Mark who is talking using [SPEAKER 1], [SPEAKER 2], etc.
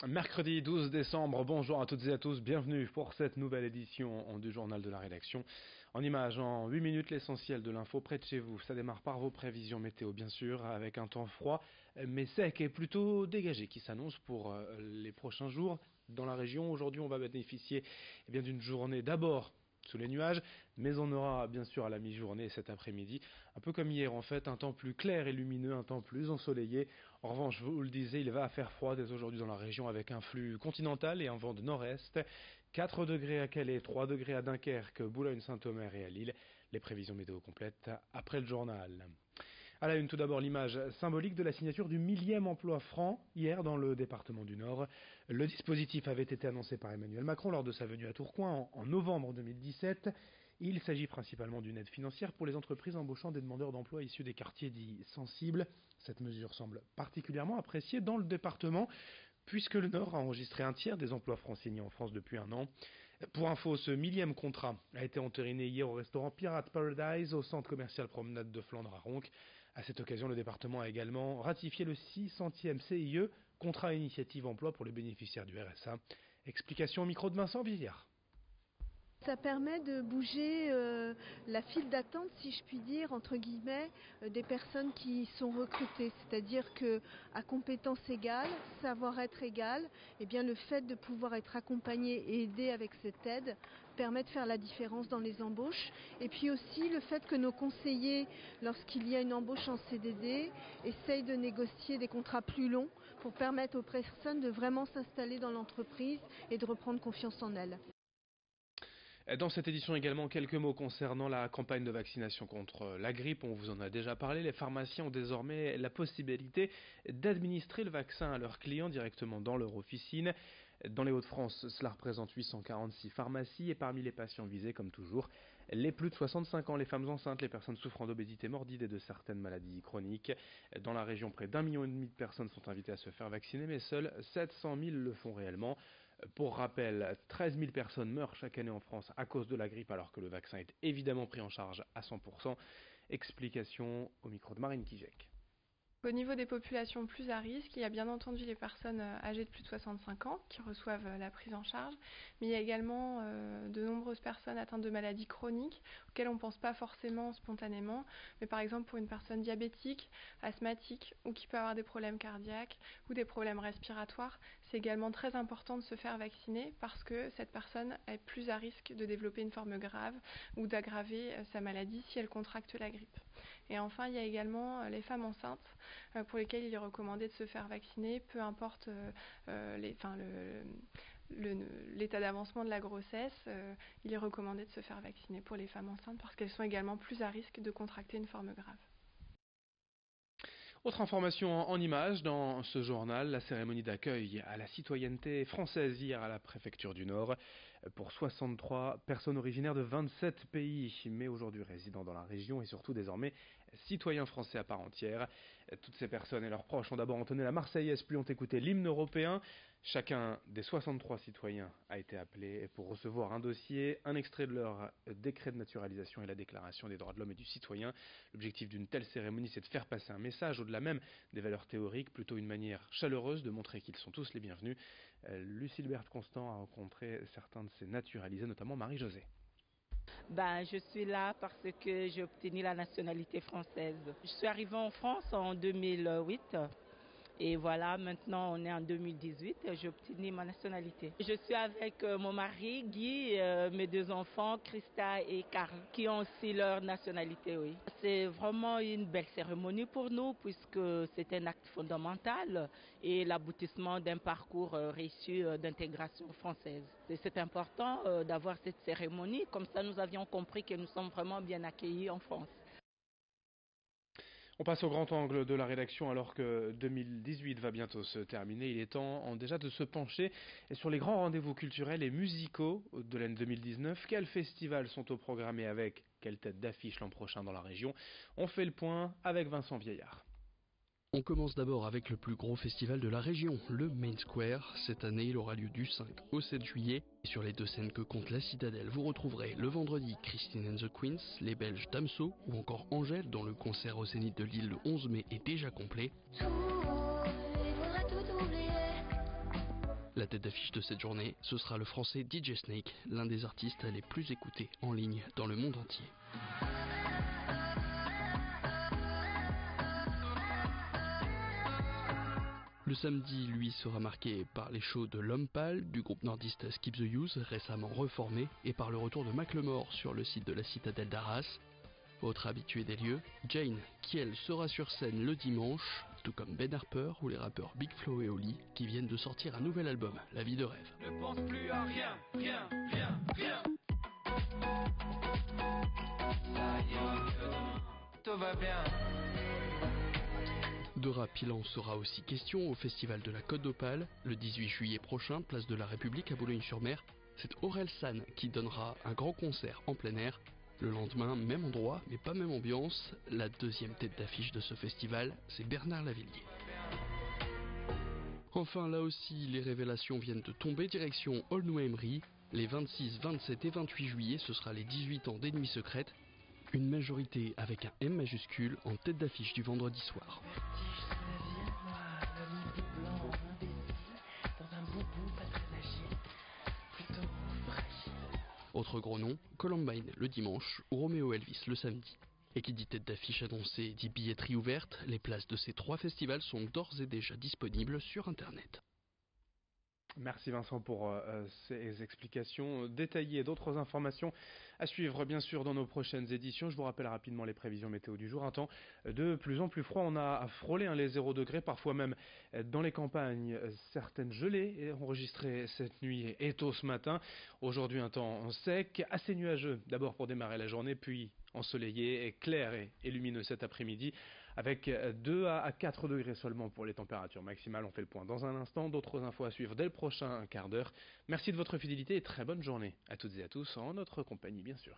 [SPEAKER 1] Mercredi 12 décembre, bonjour à toutes et à tous, bienvenue pour cette nouvelle édition du journal de la rédaction. En images, en 8 minutes, l'essentiel de l'info près de chez vous. Ça démarre par vos prévisions météo bien sûr, avec un temps froid mais sec et plutôt dégagé qui s'annonce pour les prochains jours. Dans la région, aujourd'hui on va bénéficier d'une journée d'abord sous les nuages, mais on aura bien sûr à la mi-journée cet après-midi, un peu comme hier en fait, un temps plus clair et lumineux, un temps plus ensoleillé. En revanche, je vous le disais, il va faire froid dès aujourd'hui dans la région avec un flux continental et un vent de nord-est. 4 degrés à Calais, 3 degrés à Dunkerque, Boulogne-Saint-Omer et à Lille. Les prévisions météo complètes après le journal. À la une, tout d'abord, l'image symbolique de la signature du 1000e emploi franc hier dans le département du Nord. Le dispositif avait été annoncé par Emmanuel Macron lors de sa venue à Tourcoing en novembre 2017. Il s'agit principalement d'une aide financière pour les entreprises embauchant des demandeurs d'emploi issus des quartiers dits sensibles. Cette mesure semble particulièrement appréciée dans le département, puisque le Nord a enregistré un tiers des emplois francs signés en France depuis un an. Pour info, ce 1000e contrat a été entériné hier au restaurant Pirate Paradise au centre commercial Promenade de Flandre à Ronc. À cette occasion, le département a également ratifié le 600e CIE, contrat initiative emploi pour les bénéficiaires du RSA. Explication au micro de Vincent Villard.
[SPEAKER 2] Ça permet de bouger la file d'attente, si je puis dire, entre guillemets, des personnes qui sont recrutées. C'est-à-dire qu'à compétences égales, savoir-être égal, eh bien, le fait de pouvoir être accompagné et aidé avec cette aide permet de faire la différence dans les embauches. Et puis aussi le fait que nos conseillers, lorsqu'il y a une embauche en CDD, essayent de négocier des contrats plus longs pour permettre aux personnes de vraiment s'installer dans l'entreprise et de reprendre confiance en elles.
[SPEAKER 1] Dans cette édition également, quelques mots concernant la campagne de vaccination contre la grippe. On vous en a déjà parlé. Les pharmaciens ont désormais la possibilité d'administrer le vaccin à leurs clients directement dans leur officine. Dans les Hauts-de-France, cela représente 846 pharmacies et parmi les patients visés, comme toujours, les plus de 65 ans, les femmes enceintes, les personnes souffrant d'obésité morbide et de certaines maladies chroniques. Dans la région, près d'1,5 million de personnes sont invitées à se faire vacciner, mais seuls 700 000 le font réellement. Pour rappel, 13 000 personnes meurent chaque année en France à cause de la grippe alors que le vaccin est évidemment pris en charge à 100%. Explication au micro de Marine Kijek.
[SPEAKER 3] Au niveau des populations plus à risque, il y a bien entendu les personnes âgées de plus de 65 ans qui reçoivent la prise en charge, mais il y a également de nombreuses personnes atteintes de maladies chroniques auxquelles on ne pense pas forcément spontanément, mais par exemple pour une personne diabétique, asthmatique ou qui peut avoir des problèmes cardiaques ou des problèmes respiratoires, c'est également très important de se faire vacciner parce que cette personne est plus à risque de développer une forme grave ou d'aggraver sa maladie si elle contracte la grippe. Et enfin, il y a également les femmes enceintes pour lesquelles il est recommandé de se faire vacciner, peu importe l'état d'avancement de la grossesse, il est recommandé de se faire vacciner pour les femmes enceintes parce qu'elles sont également plus à risque de contracter une forme grave.
[SPEAKER 1] Autre information en images dans ce journal, la cérémonie d'accueil à la citoyenneté française hier à la préfecture du Nord pour 63 personnes originaires de 27 pays, mais aujourd'hui résidant dans la région et surtout désormais citoyens français à part entière. Toutes ces personnes et leurs proches ont d'abord entonné la Marseillaise puis ont écouté l'hymne européen. Chacun des 63 citoyens a été appelé pour recevoir un dossier, un extrait de leur décret de naturalisation et la déclaration des droits de l'homme et du citoyen. L'objectif d'une telle cérémonie, c'est de faire passer un message au-delà même des valeurs théoriques, plutôt une manière chaleureuse de montrer qu'ils sont tous les bienvenus. Lucille Constant a rencontré certains de ces naturalisés, notamment Marie-Josée.
[SPEAKER 4] Je suis là parce que j'ai obtenu la nationalité française. Je suis arrivée en France en 2008 et voilà, maintenant on est en 2018 et j'ai obtenu ma nationalité. Je suis avec mon mari Guy, mes 2 enfants Christa et Karl qui ont aussi leur nationalité. Oui. C'est vraiment une belle cérémonie pour nous puisque c'est un acte fondamental et l'aboutissement d'un parcours réussi d'intégration française. C'est important d'avoir cette cérémonie, comme ça nous avions compris que nous sommes vraiment bien accueillis en France.
[SPEAKER 1] On passe au grand angle de la rédaction alors que 2018 va bientôt se terminer. Il est temps déjà de se pencher sur les grands rendez-vous culturels et musicaux de l'année 2019. Quels festivals sont au programme et avec quelle tête d'affiche l'an prochain dans la région? On fait le point avec Vincent Vieillard.
[SPEAKER 5] On commence d'abord avec le plus gros festival de la région, le Main Square. Cette année, il aura lieu du 5 au 7 juillet. Et sur les 2 scènes que compte la Citadelle, vous retrouverez le vendredi Christine and the Queens, les Belges Damso ou encore Angèle, dont le concert au Zénith de Lille le 11 mai est déjà complet. La tête d'affiche de cette journée, ce sera le français DJ Snake, l'un des artistes les plus écoutés en ligne dans le monde entier. Le samedi, lui, sera marqué par les shows de L'Homme Pâle, du groupe nordiste Skip the Use, récemment reformé, et par le retour de Macklemore sur le site de la Citadelle d'Arras. Autre habitué des lieux, Jane, qui elle sera sur scène le dimanche, tout comme Ben Harper ou les rappeurs Big Flo et Oli, qui viennent de sortir un nouvel album, La vie de rêve.
[SPEAKER 6] Ne pense plus à rien, rien, rien, rien. Ça y est, tout va bien.
[SPEAKER 5] De rap, il en sera aussi question au Festival de la Côte d'Opale, le 18 juillet prochain, place de la République à Boulogne-sur-Mer. C'est Aurel San qui donnera un grand concert en plein air. Le lendemain, même endroit, mais pas même ambiance. La deuxième tête d'affiche de ce festival, c'est Bernard Lavilliers. Enfin, là aussi, les révélations viennent de tomber, direction Aulnoy-Aymeries. Les 26, 27 et 28 juillet, ce sera les 18 ans d'Ennemis Secrètes. Une majorité avec un M majuscule en tête d'affiche du vendredi soir. Autre gros nom, Columbine le dimanche ou Roméo Elvis le samedi. Et qui dit tête d'affiche annoncée dit billetterie ouverte, les places de ces 3 festivals sont d'ores et déjà disponibles sur internet.
[SPEAKER 1] Merci Vincent pour ces explications détaillées. D'autres informations à suivre bien sûr dans nos prochaines éditions. Je vous rappelle rapidement les prévisions météo du jour. Un temps de plus en plus froid. On a frôlé les 0 degrés, parfois même dans les campagnes. Certaines gelées enregistrées cette nuit et tôt ce matin. Aujourd'hui un temps sec, assez nuageux d'abord pour démarrer la journée, puis ensoleillé et clair et lumineux cet après-midi, avec 2 à 4 degrés seulement pour les températures maximales. On fait le point dans un instant. D'autres infos à suivre dès le prochain quart d'heure. Merci de votre fidélité et très bonne journée à toutes et à tous en notre compagnie bien sûr.